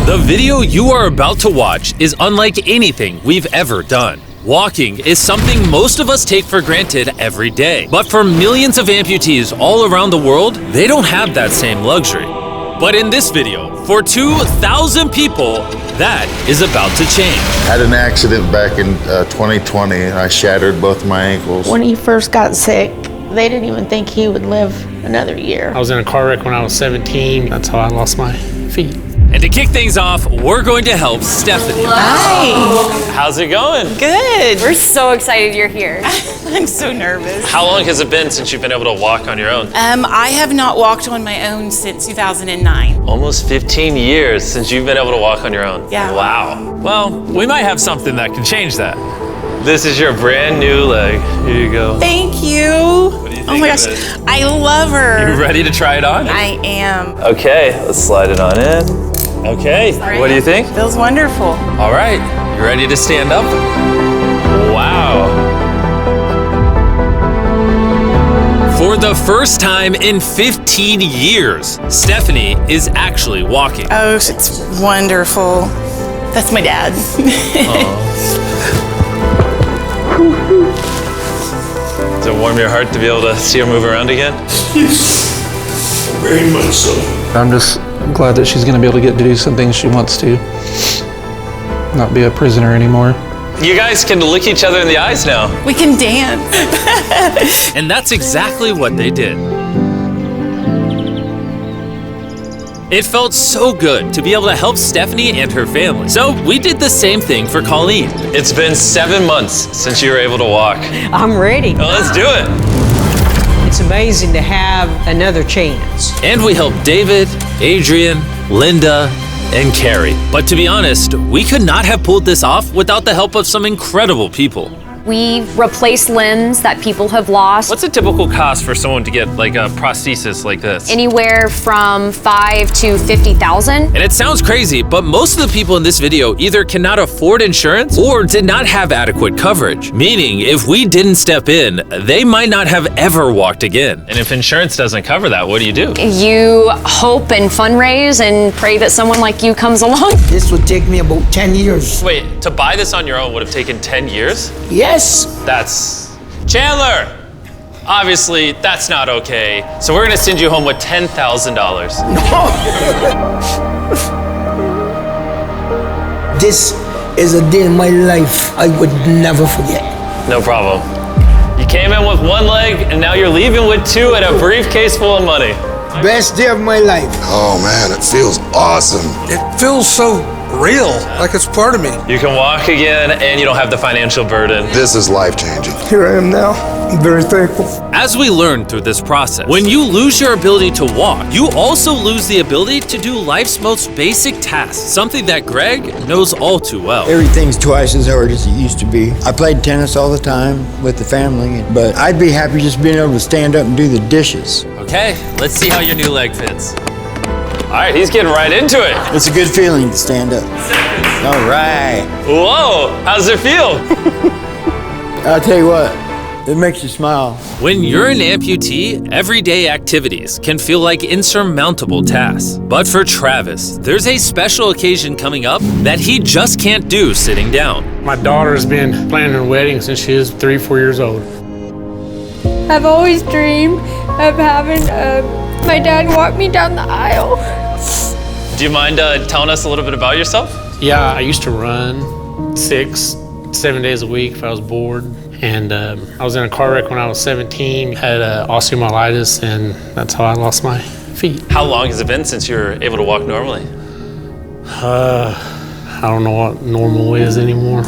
The video you are about to watch is unlike anything we've ever done. Walking is something most of us take for granted every day. But for millions of amputees all around the world, they don't have that same luxury. But in this video, for 2,000 people, that is about to change. I had an accident back in 2020 and I shattered both my ankles. When he first got sick, they didn't even think he would live another year. I was in a car wreck when I was 17. That's how I lost my feet. And to kick things off, we're going to help Stephanie. Hi. How's it going? Good. We're so excited you're here. I'm so nervous. How long has it been since you've been able to walk on your own? I have not walked on my own since 2009. Almost 15 years since you've been able to walk on your own. Yeah. Wow. Well, we might have something that can change that. This is your brand new leg. Here you go. Thank you. What do you think Oh my gosh, of it? I love her. You ready to try it on? I am. Okay, let's slide it on in. Okay, what do you think? Feels wonderful. All right, you ready to stand up? Wow. For the first time in 15 years, Stephanie is actually walking. Oh, it's wonderful. That's my dad. Does it warm your heart to be able to see her move around again? Yes, very much so. I'm just glad that she's going to be able to get to do some things she wants to. Not be a prisoner anymore. You guys can look each other in the eyes now. We can dance. And that's exactly what they did. It felt so good to be able to help Stephanie and her family. So we did the same thing for Colleen. It's been 7 months since you were able to walk. I'm ready. Well, let's do it. It's amazing to have another chance. And we helped David, Adrian, Linda, and Carrie. But to be honest, we could not have pulled this off without the help of some incredible people. We've replaced limbs that people have lost. What's a typical cost for someone to get like a prosthesis like this? Anywhere from 5 to 50,000. And it sounds crazy, but most of the people in this video either cannot afford insurance or did not have adequate coverage. Meaning, if we didn't step in, they might not have ever walked again. And if insurance doesn't cover that, what do? You hope and fundraise and pray that someone like you comes along. This would take me about 10 years. Wait, to buy this on your own would have taken 10 years? Yes. That's... Chandler! Obviously, that's not okay. So we're gonna send you home with $10,000. This is a day in my life I would never forget. No problem. You came in with one leg, and now you're leaving with two and a briefcase full of money. Best day of my life. Oh man, it feels awesome. It feels so real, like it's part of me. You can walk again, and you don't have the financial burden. This is life-changing. Here I am now. I'm very thankful. As we learned through this process, when you lose your ability to walk, you also lose the ability to do life's most basic tasks, something that Greg knows all too well. Everything's twice as hard as it used to be. I played tennis all the time with the family, but I'd be happy just being able to stand up and do the dishes. Okay, let's see how your new leg fits. All right, he's getting right into it. It's a good feeling to stand up. All right. Whoa, how's it feel? I'll tell you what, it makes you smile. When you're an amputee, everyday activities can feel like insurmountable tasks. But for Travis, there's a special occasion coming up that he just can't do sitting down. My daughter's been planning her wedding since she was 3, 4 years old. I've always dreamed of having my dad walk me down the aisle. Do you mind telling us a little bit about yourself? Yeah, I used to run 6, 7 days a week if I was bored. And I was in a car wreck when I was 17, had osteomyelitis, and that's how I lost my feet. How long has it been since you were able to walk normally? I don't know what normal is anymore.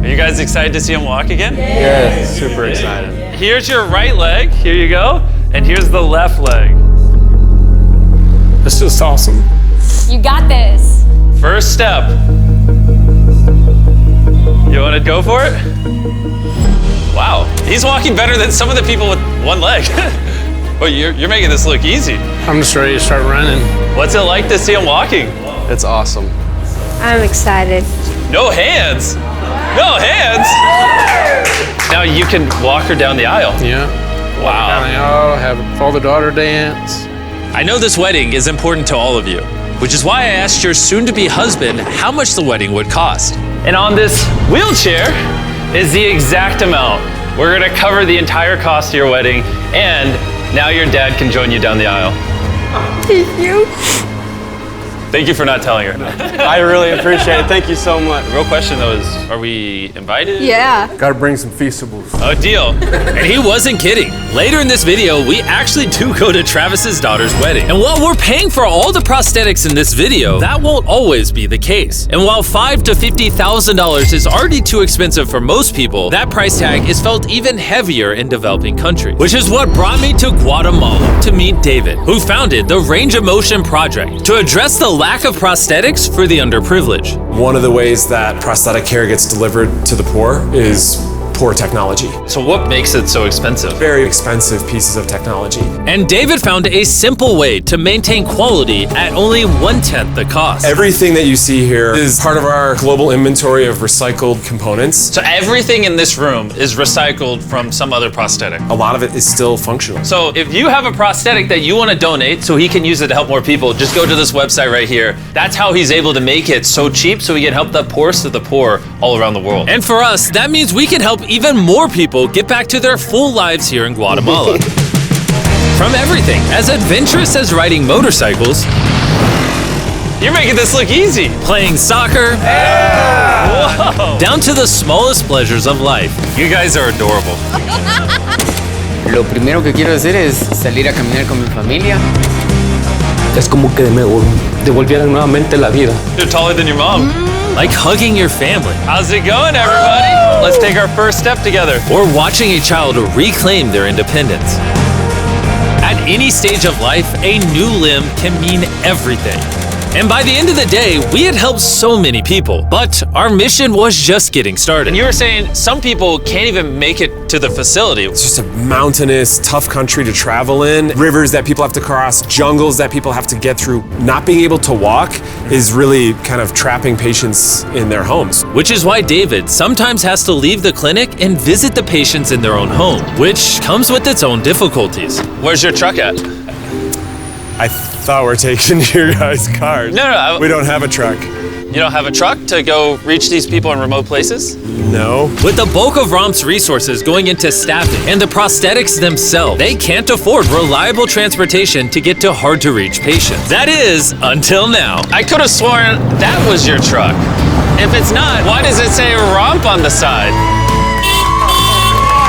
Are you guys excited to see him walk again? Yeah, super excited. Here's your right leg, here you go, and here's the left leg. It's just awesome. You got this. First step. You want to go for it? Wow, he's walking better than some of the people with one leg. Well, you're making this look easy. I'm just ready to start running. What's it like to see him walking? It's awesome. I'm excited. No hands? No hands? Now you can walk her down the aisle. Yeah. Wow. Down the aisle, have a father-daughter dance. I know this wedding is important to all of you, which is why I asked your soon-to-be husband how much the wedding would cost. And on this wheelchair is the exact amount. We're gonna cover the entire cost of your wedding, and now your dad can join you down the aisle. Thank you. Thank you for not telling her. I really appreciate it. Thank you so much. The real question though is, are we invited? Yeah. Gotta bring some feastables. Oh, deal. And he wasn't kidding. Later in this video, we actually do go to Travis's daughter's wedding. And while we're paying for all the prosthetics in this video, that won't always be the case. And while $5,000 to $50,000 is already too expensive for most people, that price tag is felt even heavier in developing countries. Which is what brought me to Guatemala to meet David, who founded the Range of Motion Project to address the lack of prosthetics for the underprivileged. One of the ways that prosthetic care gets delivered to the poor is poor technology. So what makes it so expensive? Very expensive pieces of technology. And David found a simple way to maintain quality at only 1/10 the cost. Everything that you see here is part of our global inventory of recycled components. So everything in this room is recycled from some other prosthetic. A lot of it is still functional. So if you have a prosthetic that you want to donate so he can use it to help more people, just go to this website right here. That's how he's able to make it so cheap so he can help the poorest of the poor all around the world. And for us, that means we can help even more people get back to their full lives here in Guatemala. From everything as adventurous as riding motorcycles, you're making this look easy, playing soccer, whoa, down to the smallest pleasures of life. You guys are adorable. Lo primero que quiero hacer es salir a caminar con mi familia. Es como que me devolvieran nuevamente la vida. You're taller than your mom. Like hugging your family. How's it going, everybody? Let's take our first step together. Or watching a child reclaim their independence. At any stage of life, a new limb can mean everything. And by the end of the day, we had helped so many people, but our mission was just getting started. And you were saying some people can't even make it to the facility. It's just a mountainous, tough country to travel in. Rivers that people have to cross, jungles that people have to get through. Not being able to walk is really kind of trapping patients in their homes. Which is why David sometimes has to leave the clinic and visit the patients in their own home, which comes with its own difficulties. Where's your truck at? I thought we're taking your guys' cars. No. We don't have a truck. You don't have a truck to go reach these people in remote places? No. With the bulk of ROM's resources going into staffing and the prosthetics themselves, they can't afford reliable transportation to get to hard-to-reach patients. That is, until now. I could have sworn that was your truck. If it's not, why does it say ROMP on the side?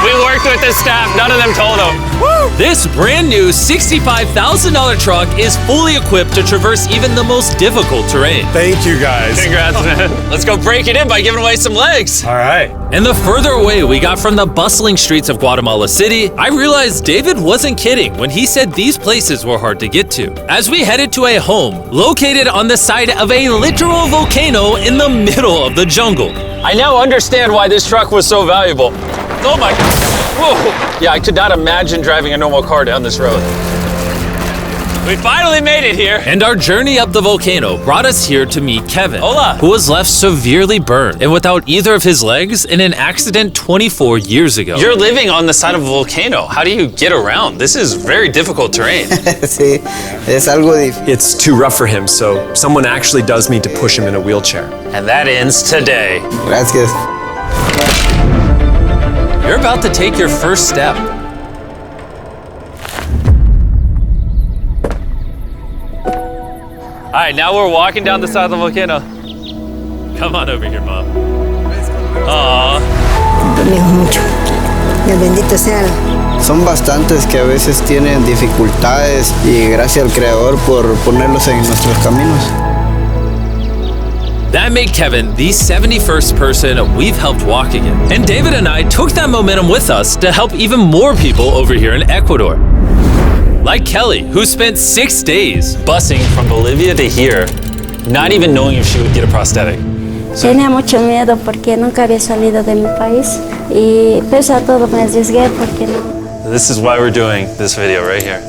We worked with the staff, none of them told them. This brand new $65,000 truck is fully equipped to traverse even the most difficult terrain. Thank you guys. Congrats, man. Let's go break it in by giving away some legs. All right. And the further away we got from the bustling streets of Guatemala City, I realized David wasn't kidding when he said these places were hard to get to. As we headed to a home located on the side of a literal volcano in the middle of the jungle. I now understand why this truck was so valuable. Oh my, whoa. Yeah, I could not imagine driving a normal car down this road. We finally made it here. And our journey up the volcano brought us here to meet Kevin, Hola. who was left severely burned and without either of his legs in an accident 24 years ago. You're living on the side of a volcano. How do you get around? This is very difficult terrain. Sí, es algo difícil. It's too rough for him, so someone actually does need to push him in a wheelchair. And that ends today. Gracias. You're about to take your first step. All right, now we're walking down the side of the volcano. Come on over here, Mom. Aww. mucho. Dios bendito sea. Son bastantes que a veces tienen dificultades y gracias al Creador por ponerlos en nuestros caminos. That made Kevin the 71st person we've helped walk again. And David and I took that momentum with us to help even more people over here in Ecuador. Like Kelly, who spent 6 days busing from Bolivia to here, not even knowing if she would get a prosthetic. Tenía mucho miedo porque nunca había salido de mi país y pese a todo me arriesgué porque no. This is why we're doing this video right here.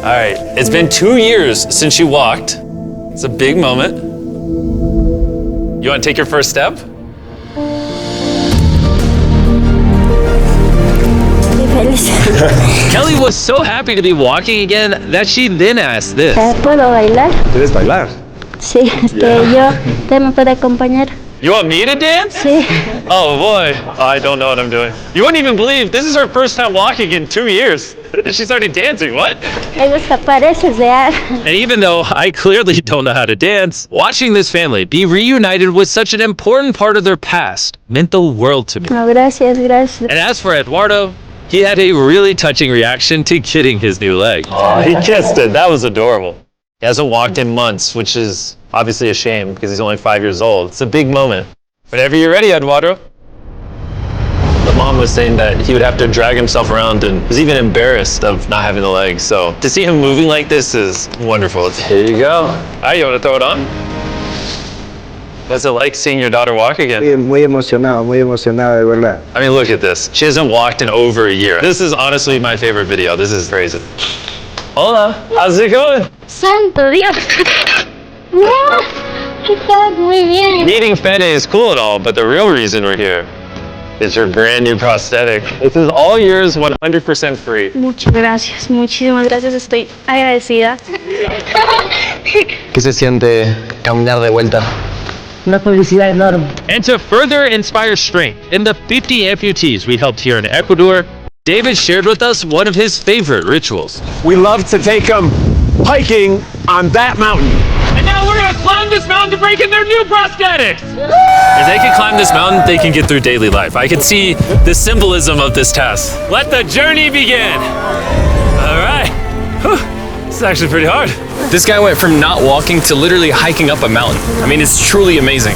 All right, it's been 2 years since you walked. It's a big moment. You want to take your first step? Y feliz. Kelly was so happy to be walking again that she then asked this. ¿Puedo bailar? ¿Quieres bailar? Sí, ¿usted me puede acompañar? You want me to dance? Sí. Oh boy, I don't know what I'm doing. You wouldn't even believe this is her first time walking in 2 years. She started dancing, what? Me gusta, pareces real. And even though I clearly don't know how to dance, watching this family be reunited with such an important part of their past meant the world to me. No, gracias, gracias. And as for Eduardo, he had a really touching reaction to getting his new leg. Oh, he kissed it. That was adorable. He hasn't walked in months, which is obviously a shame because he's only 5 years old. It's a big moment. Whenever you're ready, Eduardo. The mom was saying that he would have to drag himself around and was even embarrassed of not having the legs. So to see him moving like this is wonderful. Here you go. All right, you want to throw it on? What's it like seeing your daughter walk again? Muy emocionado, de verdad. I mean, look at this. She hasn't walked in over a year. This is honestly my favorite video. This is crazy. Hola, how's it going? Santo Dios. Muy bien. Eating fede is cool and all, but the real reason we're here is your brand new prosthetic. This is all yours, 100% free. Muchas gracias, muchísimas gracias, estoy agradecida. ¿Qué se siente caminar de vuelta? Una felicidad enorme. And to further inspire strength in the 50 amputees we helped here in Ecuador, David shared with us one of his favorite rituals. We love to take them hiking on that mountain. And now we're gonna climb this mountain to break in their new prosthetics! If they can climb this mountain, they can get through daily life. I can see the symbolism of this task. Let the journey begin! All right. Whew. This is actually pretty hard. This guy went from not walking to literally hiking up a mountain. I mean, it's truly amazing.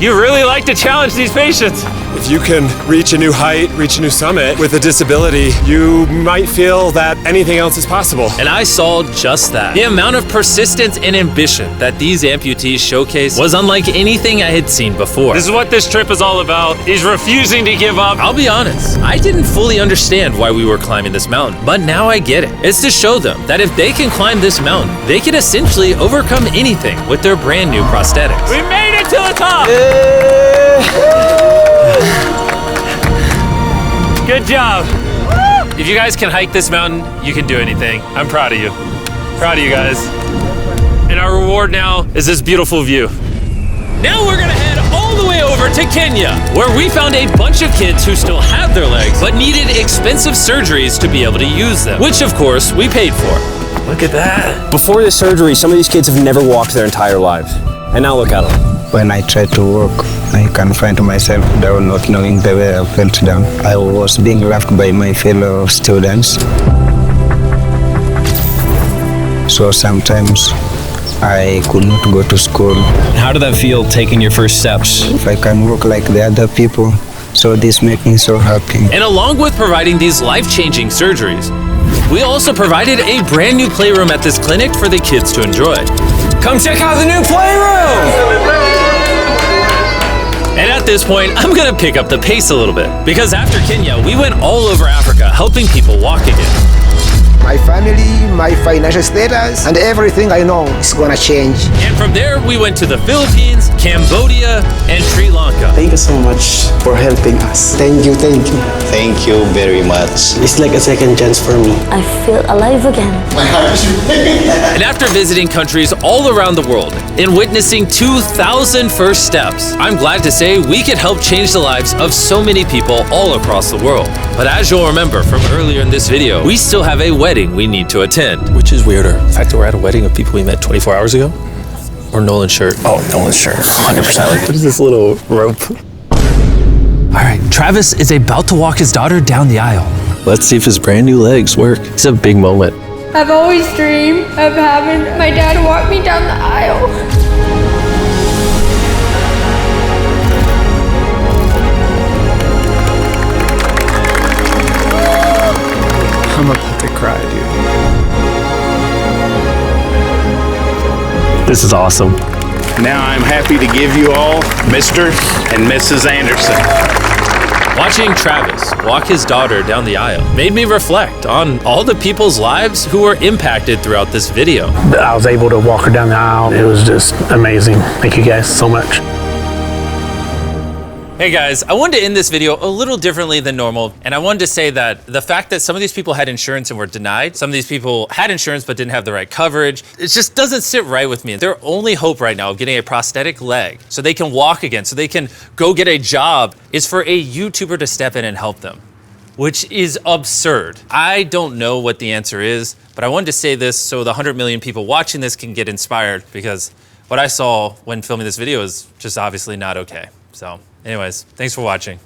You really like to challenge these patients. If you can reach a new height, reach a new summit with a disability, you might feel that anything else is possible. And I saw just that. The amount of persistence and ambition that these amputees showcased was unlike anything I had seen before. This is what this trip is all about, is refusing to give up. I'll be honest, I didn't fully understand why we were climbing this mountain, but now I get it. It's to show them that if they can climb this mountain, they can essentially overcome anything with their brand new prosthetics. We made it to the top! Good job. If you guys can hike this mountain, you can do anything. I'm proud of you. Proud of you guys. And our reward now is this beautiful view. Now we're gonna head all the way over to Kenya, where we found a bunch of kids who still have their legs, but needed expensive surgeries to be able to use them, which of course we paid for. Look at that. Before this surgery, some of these kids have never walked their entire lives. And now look at them. When I try to walk, I can find myself down, not knowing the way I felt down. I was being laughed by my fellow students. So sometimes I could not go to school. How did that feel, taking your first steps? If I can walk like the other people, so this makes me so happy. And along with providing these life-changing surgeries, we also provided a brand new playroom at this clinic for the kids to enjoy. Come check out the new playroom! And at this point, I'm gonna pick up the pace a little bit, because after Kenya, we went all over Africa helping people walk again. My family, my financial status, and everything I know is gonna change. And from there, we went to the Philippines, Cambodia, and Sri Lanka. Thank you so much for helping us. Thank you, thank you. Thank you very much. It's like a second chance for me. I feel alive again. And after visiting countries all around the world and witnessing 2,000 first steps, I'm glad to say we could help change the lives of so many people all across the world. But as you'll remember from earlier in this video, we still have a wedding we need to attend. Which is weirder, the fact that we're at a wedding of people we met 24 hours ago, or Nolan's shirt? Oh, Nolan's shirt, 100%. What is this little rope? All right, Travis is about to walk his daughter down the aisle. Let's see if his brand new legs work. It's a big moment. I've always dreamed of having my dad walk me down the aisle. I'm about to cry, dude. This is awesome. Now I'm happy to give you all Mr. and Mrs. Anderson. Watching Travis walk his daughter down the aisle made me reflect on all the people's lives who were impacted throughout this video. I was able to walk her down the aisle. It was just amazing. Thank you guys so much. Hey guys, I wanted to end this video a little differently than normal, and I wanted to say that the fact that some of these people had insurance and were denied, some of these people had insurance but didn't have the right coverage, it just doesn't sit right with me. Their only hope right now of getting a prosthetic leg so they can walk again, so they can go get a job, is for a YouTuber to step in and help them, which is absurd. I don't know what the answer is, but I wanted to say this so the 100 million people watching this can get inspired, because what I saw when filming this video is just obviously not okay. So anyways, thanks for watching.